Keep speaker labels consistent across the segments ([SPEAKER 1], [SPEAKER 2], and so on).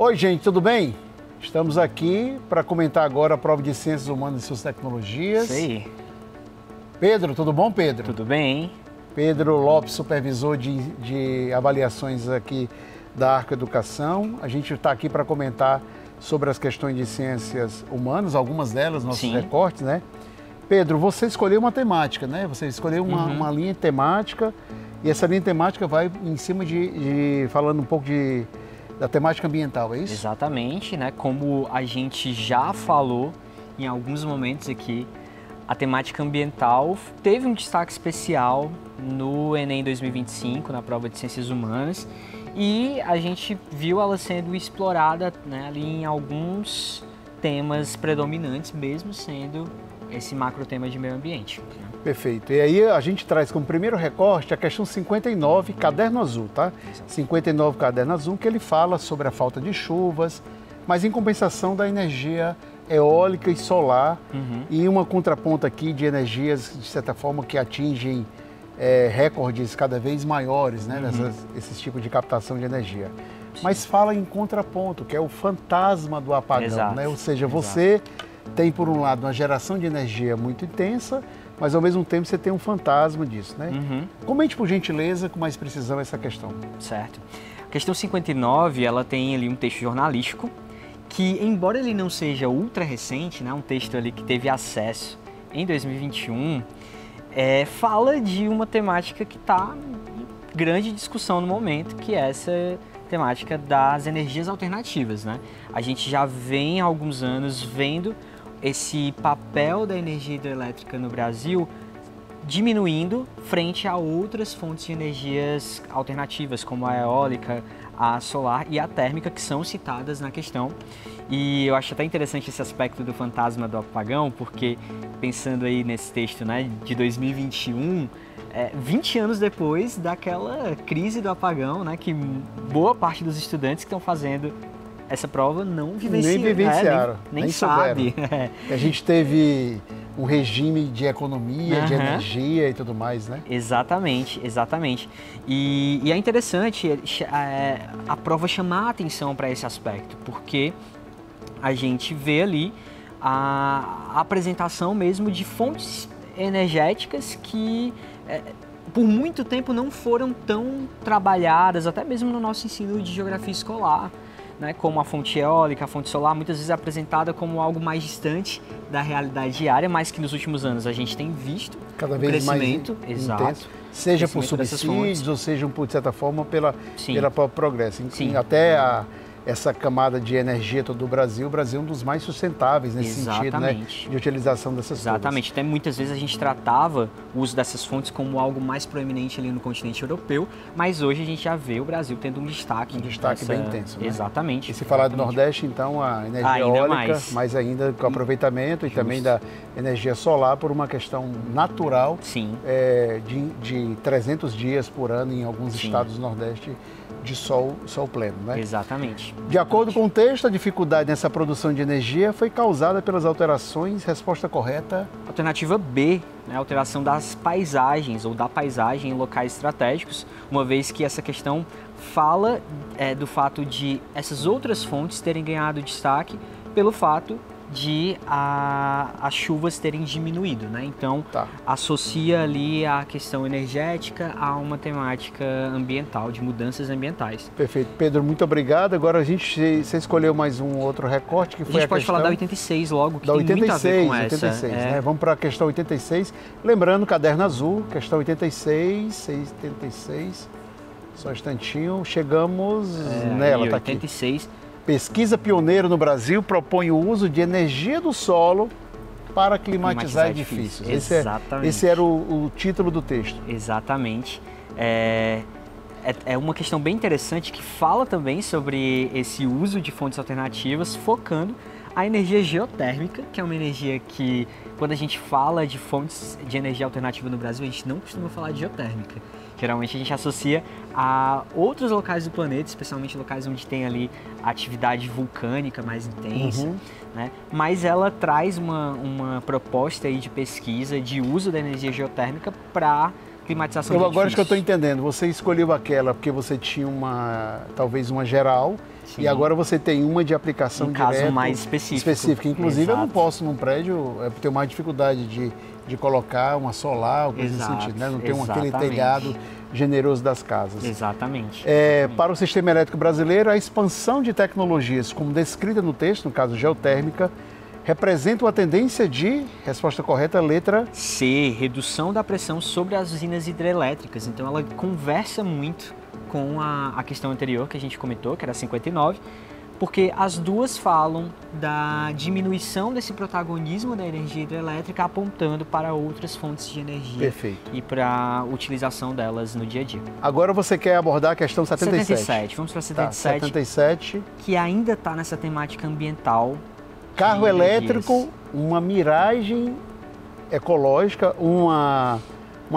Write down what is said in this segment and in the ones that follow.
[SPEAKER 1] Oi, gente, tudo bem? Estamos aqui para comentar agora a prova de Ciências Humanas e Suas Tecnologias.
[SPEAKER 2] Isso aí.
[SPEAKER 1] Pedro, tudo bom, Pedro?
[SPEAKER 2] Tudo bem.
[SPEAKER 1] Pedro Lopes, supervisor de avaliações aqui da Arco Educação. A gente está aqui para comentar sobre as questões de ciências humanas, algumas delas, nossos recortes, né? Pedro, você escolheu uma temática, né? Você escolheu uma linha temática e essa linha temática vai em cima falando um pouco da temática ambiental, é isso?
[SPEAKER 2] Exatamente, né? Como a gente já falou em alguns momentos aqui, a temática ambiental teve um destaque especial no Enem 2025, na prova de Ciências Humanas, e a gente viu ela sendo explorada, né, ali em alguns temas predominantes, mesmo sendo esse macro tema de meio ambiente.
[SPEAKER 1] Perfeito. E aí a gente traz como primeiro recorte a questão 59, Caderno Azul, tá? 59, Caderno Azul, que ele fala sobre a falta de chuvas, mas em compensação da energia eólica e solar e uma contraponta aqui de energias, de certa forma, que atingem recordes cada vez maiores, né? Esses tipos de captação de energia. Mas fala em contraponto, que é o fantasma do apagão, né? Ou seja, você tem, por um lado, uma geração de energia muito intensa, mas ao mesmo tempo você tem um fantasma disso, né? Comente, por gentileza, com mais precisão essa questão.
[SPEAKER 2] Certo. A questão 59, ela tem ali um texto jornalístico que, embora ele não seja ultra recente, né, um texto ali que teve acesso em 2021, fala de uma temática que está em grande discussão no momento, que é essa temática das energias alternativas, né? A gente já vem há alguns anos vendo esse papel da energia hidrelétrica no Brasil diminuindo frente a outras fontes de energias alternativas, como a eólica, a solar e a térmica, que são citadas na questão. E eu acho até interessante esse aspecto do fantasma do apagão, porque pensando aí nesse texto, né, de 2021, 20 anos depois daquela crise do apagão, né, que boa parte dos estudantes que estão fazendo essa prova não
[SPEAKER 1] vivenciaram,
[SPEAKER 2] nem sabe.
[SPEAKER 1] A gente teve um regime de economia, de energia e tudo mais, né?
[SPEAKER 2] Exatamente, exatamente. E é interessante a prova chamar a atenção para esse aspecto, porque a gente vê ali a apresentação mesmo de fontes energéticas que por muito tempo não foram tão trabalhadas, até mesmo no nosso ensino de geografia escolar, né, como a fonte eólica, a fonte solar, muitas vezes é apresentada como algo mais distante da realidade diária, mas que nos últimos anos a gente tem visto
[SPEAKER 1] cada vez
[SPEAKER 2] crescimento,
[SPEAKER 1] mais intenso, seja por subsídios ou seja, por, de certa forma, pela própria progresso. Até essa camada de energia do Brasil, o Brasil é um dos mais sustentáveis nesse sentido, né, de utilização dessas
[SPEAKER 2] Exatamente. Até muitas vezes a gente tratava o uso dessas fontes como algo mais proeminente ali no continente europeu, mas hoje a gente já vê o Brasil tendo um destaque.
[SPEAKER 1] Um destaque bem intenso, né?
[SPEAKER 2] Exatamente.
[SPEAKER 1] E se falar do Nordeste, então, a energia eólica, mais ainda com o aproveitamento e também da energia solar por uma questão natural de 300 dias por ano em alguns estados do Nordeste de sol pleno, né?
[SPEAKER 2] Exatamente.
[SPEAKER 1] De acordo com o texto, a dificuldade nessa produção de energia foi causada pelas alterações. Resposta correta?
[SPEAKER 2] Alternativa B, né? Alteração das paisagens ou da paisagem em locais estratégicos, uma vez que essa questão fala do fato de essas outras fontes terem ganhado destaque pelo fato de as chuvas terem diminuído, né? Então, associa ali a questão energética a uma temática ambiental, de mudanças ambientais.
[SPEAKER 1] Perfeito. Pedro, muito obrigado. Agora você escolheu mais um outro recorte, que foi a gente
[SPEAKER 2] pode falar da 86 logo, que tem muito a ver com essa.
[SPEAKER 1] 86, né? Vamos para a questão 86. Lembrando, Caderno Azul, questão 86, só um instantinho, chegamos nela, está aqui.
[SPEAKER 2] 86.
[SPEAKER 1] Pesquisa pioneira no Brasil propõe o uso de energia do solo para climatizar edifícios. Esse era o título do texto.
[SPEAKER 2] Exatamente. É uma questão bem interessante que fala também sobre esse uso de fontes alternativas, focando a energia geotérmica, que é uma energia que, quando a gente fala de fontes de energia alternativa no Brasil, a gente não costuma falar de geotérmica. Geralmente a gente associa a outros locais do planeta, especialmente locais onde tem ali atividade vulcânica mais intensa, né? Mas ela traz uma proposta aí de pesquisa de uso da energia geotérmica para climatização de
[SPEAKER 1] Agora acho que eu estou
[SPEAKER 2] edifícios.
[SPEAKER 1] entendendo. Você escolheu aquela porque você tinha talvez uma geral,
[SPEAKER 2] Sim.
[SPEAKER 1] e agora você tem uma de aplicação
[SPEAKER 2] Um caso
[SPEAKER 1] direto,
[SPEAKER 2] mais específico.
[SPEAKER 1] Inclusive, eu não
[SPEAKER 2] Exato.
[SPEAKER 1] posso num prédio, eu tenho mais dificuldade de colocar uma solar, ou coisa
[SPEAKER 2] Exato,
[SPEAKER 1] nesse sentido, né? Não tem aquele
[SPEAKER 2] exatamente.
[SPEAKER 1] telhado generoso das casas.
[SPEAKER 2] Exatamente.
[SPEAKER 1] Para o sistema elétrico brasileiro, a expansão de tecnologias, como descrita no texto, no caso geotérmica, representa uma tendência de, resposta correta, letra
[SPEAKER 2] C, redução da pressão sobre as usinas hidrelétricas. Então ela conversa muito com a questão anterior que a gente comentou, que era 59, porque as duas falam da diminuição desse protagonismo da energia hidrelétrica apontando para outras fontes de energia.
[SPEAKER 1] Perfeito.
[SPEAKER 2] E para a utilização delas no dia a dia.
[SPEAKER 1] Agora você quer abordar a questão 77.
[SPEAKER 2] Vamos para
[SPEAKER 1] Tá,
[SPEAKER 2] 77,
[SPEAKER 1] 77.
[SPEAKER 2] que ainda está nessa temática ambiental.
[SPEAKER 1] Carro
[SPEAKER 2] de
[SPEAKER 1] elétrico,
[SPEAKER 2] energias.
[SPEAKER 1] uma miragem ecológica, uma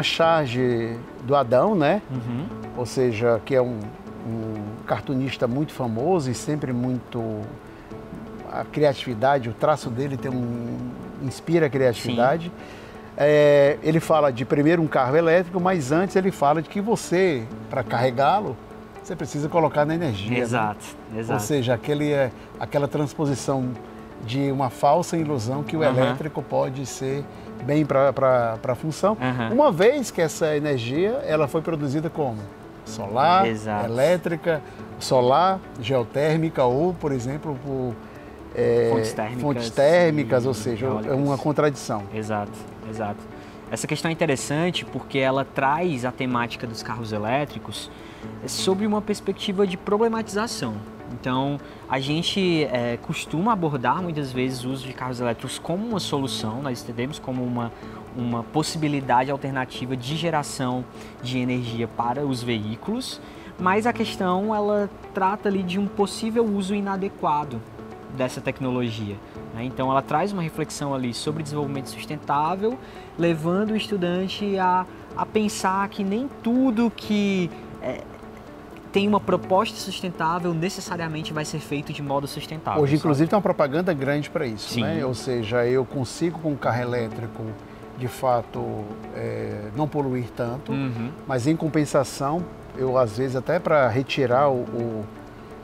[SPEAKER 1] charge do Adão, né?
[SPEAKER 2] Uhum.
[SPEAKER 1] Ou seja, que é um cartunista muito famoso e sempre muito... A criatividade, o traço dele inspira a criatividade. Ele fala de primeiro um carro elétrico, mas antes ele fala de que você, para carregá-lo, você precisa colocar na energia.
[SPEAKER 2] Exato,
[SPEAKER 1] né?
[SPEAKER 2] exato.
[SPEAKER 1] Ou seja, aquela transposição de uma falsa ilusão que o elétrico pode ser bem para a função. Uma vez que essa energia ela foi produzida como? Solar,
[SPEAKER 2] Exato.
[SPEAKER 1] elétrica, solar, geotérmica ou, por exemplo, por fontes térmicas, ou seja,
[SPEAKER 2] eólicas.
[SPEAKER 1] é uma contradição.
[SPEAKER 2] Exato, exato. Essa questão é interessante porque ela traz a temática dos carros elétricos sobre uma perspectiva de problematização. Então, a gente costuma abordar muitas vezes o uso de carros elétricos como uma solução, nós entendemos como uma possibilidade alternativa de geração de energia para os veículos, mas a questão ela trata ali de um possível uso inadequado dessa tecnologia. Né? Então, ela traz uma reflexão ali sobre desenvolvimento sustentável, levando o estudante a pensar que nem tudo que tem uma proposta sustentável necessariamente vai ser feito de modo sustentável.
[SPEAKER 1] Hoje, inclusive, tem uma propaganda grande para isso.
[SPEAKER 2] Sim.
[SPEAKER 1] Né? Ou seja, eu consigo com um carro elétrico, de fato, não poluir tanto, mas em compensação, eu às vezes até para retirar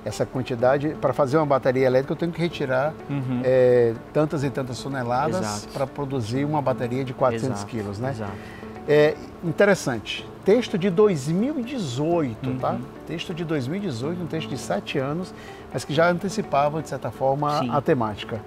[SPEAKER 1] essa quantidade, para fazer uma bateria elétrica, eu tenho que retirar tantas e tantas toneladas para produzir uma bateria de 400 quilos. Né?
[SPEAKER 2] Exato.
[SPEAKER 1] Interessante. Texto de 2018, tá? Texto de 2018, um texto de 7 anos, mas que já antecipava, de certa forma, a temática.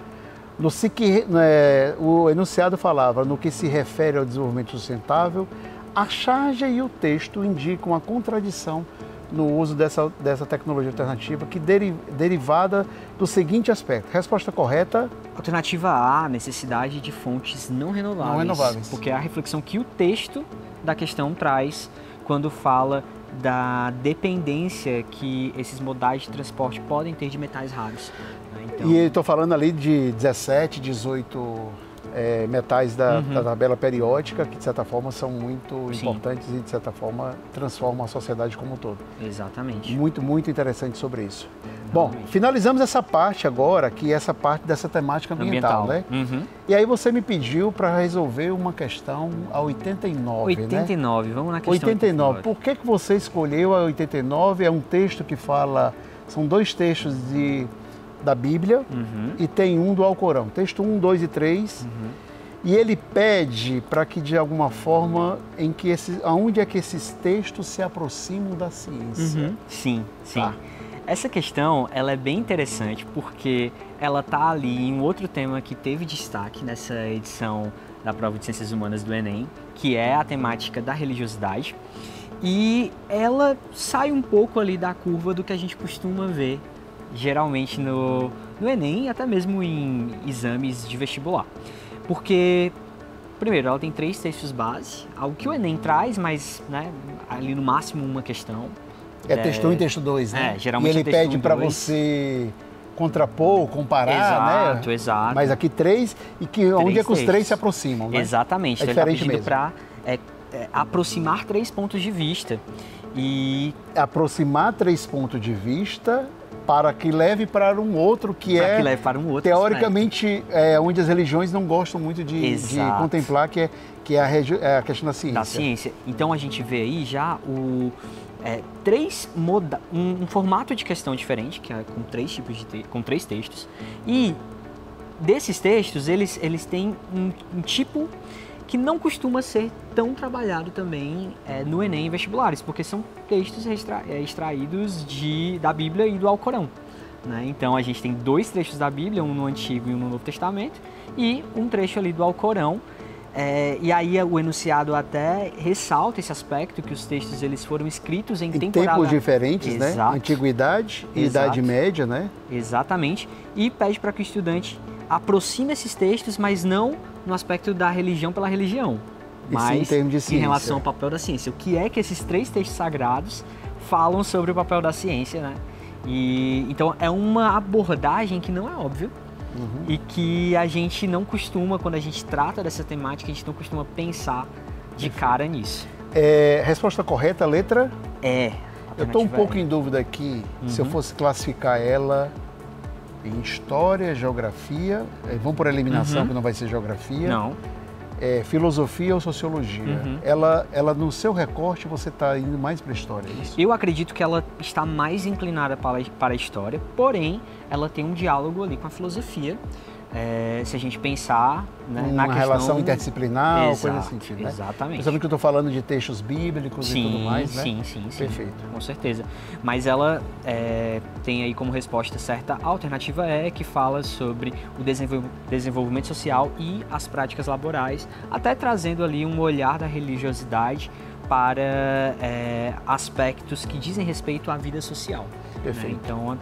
[SPEAKER 1] O enunciado falava no que se refere ao desenvolvimento sustentável, a charge e o texto indicam a contradição no uso dessa tecnologia alternativa que derivada do seguinte aspecto. Resposta correta.
[SPEAKER 2] Alternativa A, necessidade de fontes não renováveis.
[SPEAKER 1] Não renováveis.
[SPEAKER 2] Porque é a reflexão que o texto da questão traz quando fala da dependência que esses modais de transporte podem ter de metais raros. Né? Então...
[SPEAKER 1] E estou falando ali de 17, 18 metais da tabela periódica, que de certa forma são muito importantes e de certa forma transformam a sociedade como um todo.
[SPEAKER 2] Exatamente.
[SPEAKER 1] Muito, muito interessante sobre isso. Bom, finalizamos essa parte agora, que é essa parte dessa temática ambiental. Né? E aí você me pediu para resolver uma questão a 89,
[SPEAKER 2] 89, né? Vamos na questão
[SPEAKER 1] 89. Por que você escolheu a 89? É um texto que fala, são 2 textos da Bíblia e tem um do Alcorão. Texto 1, 2 e 3. E ele pede para que, de alguma forma, aonde é que esses textos se aproximam da ciência.
[SPEAKER 2] Sim, sim.
[SPEAKER 1] Tá.
[SPEAKER 2] Essa questão ela é bem interessante porque ela está ali em um outro tema que teve destaque nessa edição da prova de Ciências Humanas do Enem, que é a temática da religiosidade. E ela sai um pouco ali da curva do que a gente costuma ver geralmente no Enem e até mesmo em exames de vestibular. Porque, primeiro, ela tem 3 textos base, algo que o Enem traz, mas né, ali no máximo uma questão.
[SPEAKER 1] Texto 1 e texto 2, né?
[SPEAKER 2] Geralmente
[SPEAKER 1] e ele pede para você contrapor, comparar, né?
[SPEAKER 2] Exato.
[SPEAKER 1] Mas aqui 3, e onde é que os 3 se aproximam, né?
[SPEAKER 2] Exatamente.
[SPEAKER 1] É
[SPEAKER 2] então ele
[SPEAKER 1] diferente
[SPEAKER 2] está
[SPEAKER 1] mesmo.
[SPEAKER 2] pedindo para aproximar 3 pontos de vista. E
[SPEAKER 1] aproximar 3 pontos de vista para que leve para um outro
[SPEAKER 2] que leve para um outro
[SPEAKER 1] teoricamente, onde as religiões não gostam muito de contemplar, que é a questão da ciência.
[SPEAKER 2] Da ciência. Então a gente vê aí já um formato de questão diferente, que é com três textos. E desses textos, eles têm um tipo que não costuma ser tão trabalhado também no Enem e vestibulares, porque são textos extraídos da Bíblia e do Alcorão. Né? Então a gente tem 2 trechos da Bíblia, um no Antigo e um no Novo Testamento, e um trecho ali do Alcorão. E aí o enunciado até ressalta esse aspecto, que os textos eles foram escritos em
[SPEAKER 1] tempos diferentes, né? Antiguidade e Idade Média, né?
[SPEAKER 2] Exatamente. E pede para que o estudante aproxime esses textos, mas não no aspecto da religião pela religião, mas
[SPEAKER 1] em termos de ciência,
[SPEAKER 2] em relação ao papel da ciência. O que é que esses 3 textos sagrados falam sobre o papel da ciência, né? E então é uma abordagem que não é óbvia. E que a gente não costuma, quando a gente trata dessa temática, a gente não costuma pensar de cara nisso.
[SPEAKER 1] Resposta correta, letra? Eu estou um pouco em dúvida aqui, se eu fosse classificar ela em história, geografia, vamos por eliminação, que não vai ser geografia.
[SPEAKER 2] Não.
[SPEAKER 1] Filosofia ou sociologia. Ela no seu recorte, você está indo mais para a história, é isso?
[SPEAKER 2] Eu acredito que ela está mais inclinada para a história, porém, ela tem um diálogo ali com a filosofia. Se a gente pensar, né, na questão...
[SPEAKER 1] relação interdisciplinar, coisa nesse sentido, né?
[SPEAKER 2] Exatamente.
[SPEAKER 1] Pensando que eu estou falando de textos bíblicos e tudo mais, né?
[SPEAKER 2] Sim.
[SPEAKER 1] Perfeito.
[SPEAKER 2] Com certeza. Mas ela tem aí como resposta certa, a alternativa que fala sobre o desenvolvimento social e as práticas laborais, até trazendo ali um olhar da religiosidade para aspectos que dizem respeito à vida social.
[SPEAKER 1] Perfeito.
[SPEAKER 2] Né? Então,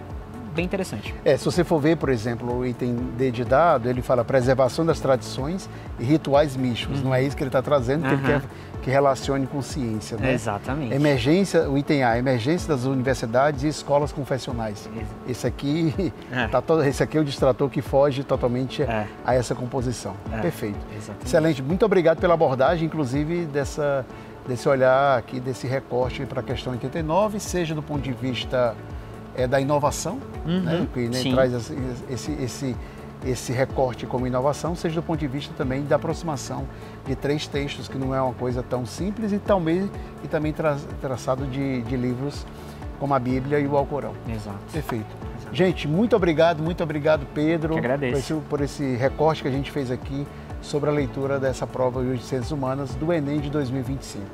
[SPEAKER 2] bem interessante.
[SPEAKER 1] Se você for ver, por exemplo, o item D de dado, ele fala preservação das tradições e rituais místicos. Não é isso que ele está trazendo, que ele quer que relacione com ciência, né?
[SPEAKER 2] Exatamente.
[SPEAKER 1] Emergência, o item A, emergência das universidades e escolas confessionais. Esse aqui esse aqui é o distrator que foge totalmente a essa composição. Perfeito.
[SPEAKER 2] Exatamente.
[SPEAKER 1] Excelente. Muito obrigado pela abordagem, inclusive desse olhar aqui, desse recorte para a questão 89, seja do ponto de vista da inovação, né, que traz esse recorte como inovação, seja do ponto de vista também da aproximação de 3 textos, que não é uma coisa tão simples, e também traçado de livros como a Bíblia e o Alcorão.
[SPEAKER 2] Exato.
[SPEAKER 1] Perfeito. Gente, muito obrigado, Pedro,
[SPEAKER 2] que agradeço.
[SPEAKER 1] por esse recorte que a gente fez aqui sobre a leitura dessa prova de Ciências Humanas do Enem de 2025.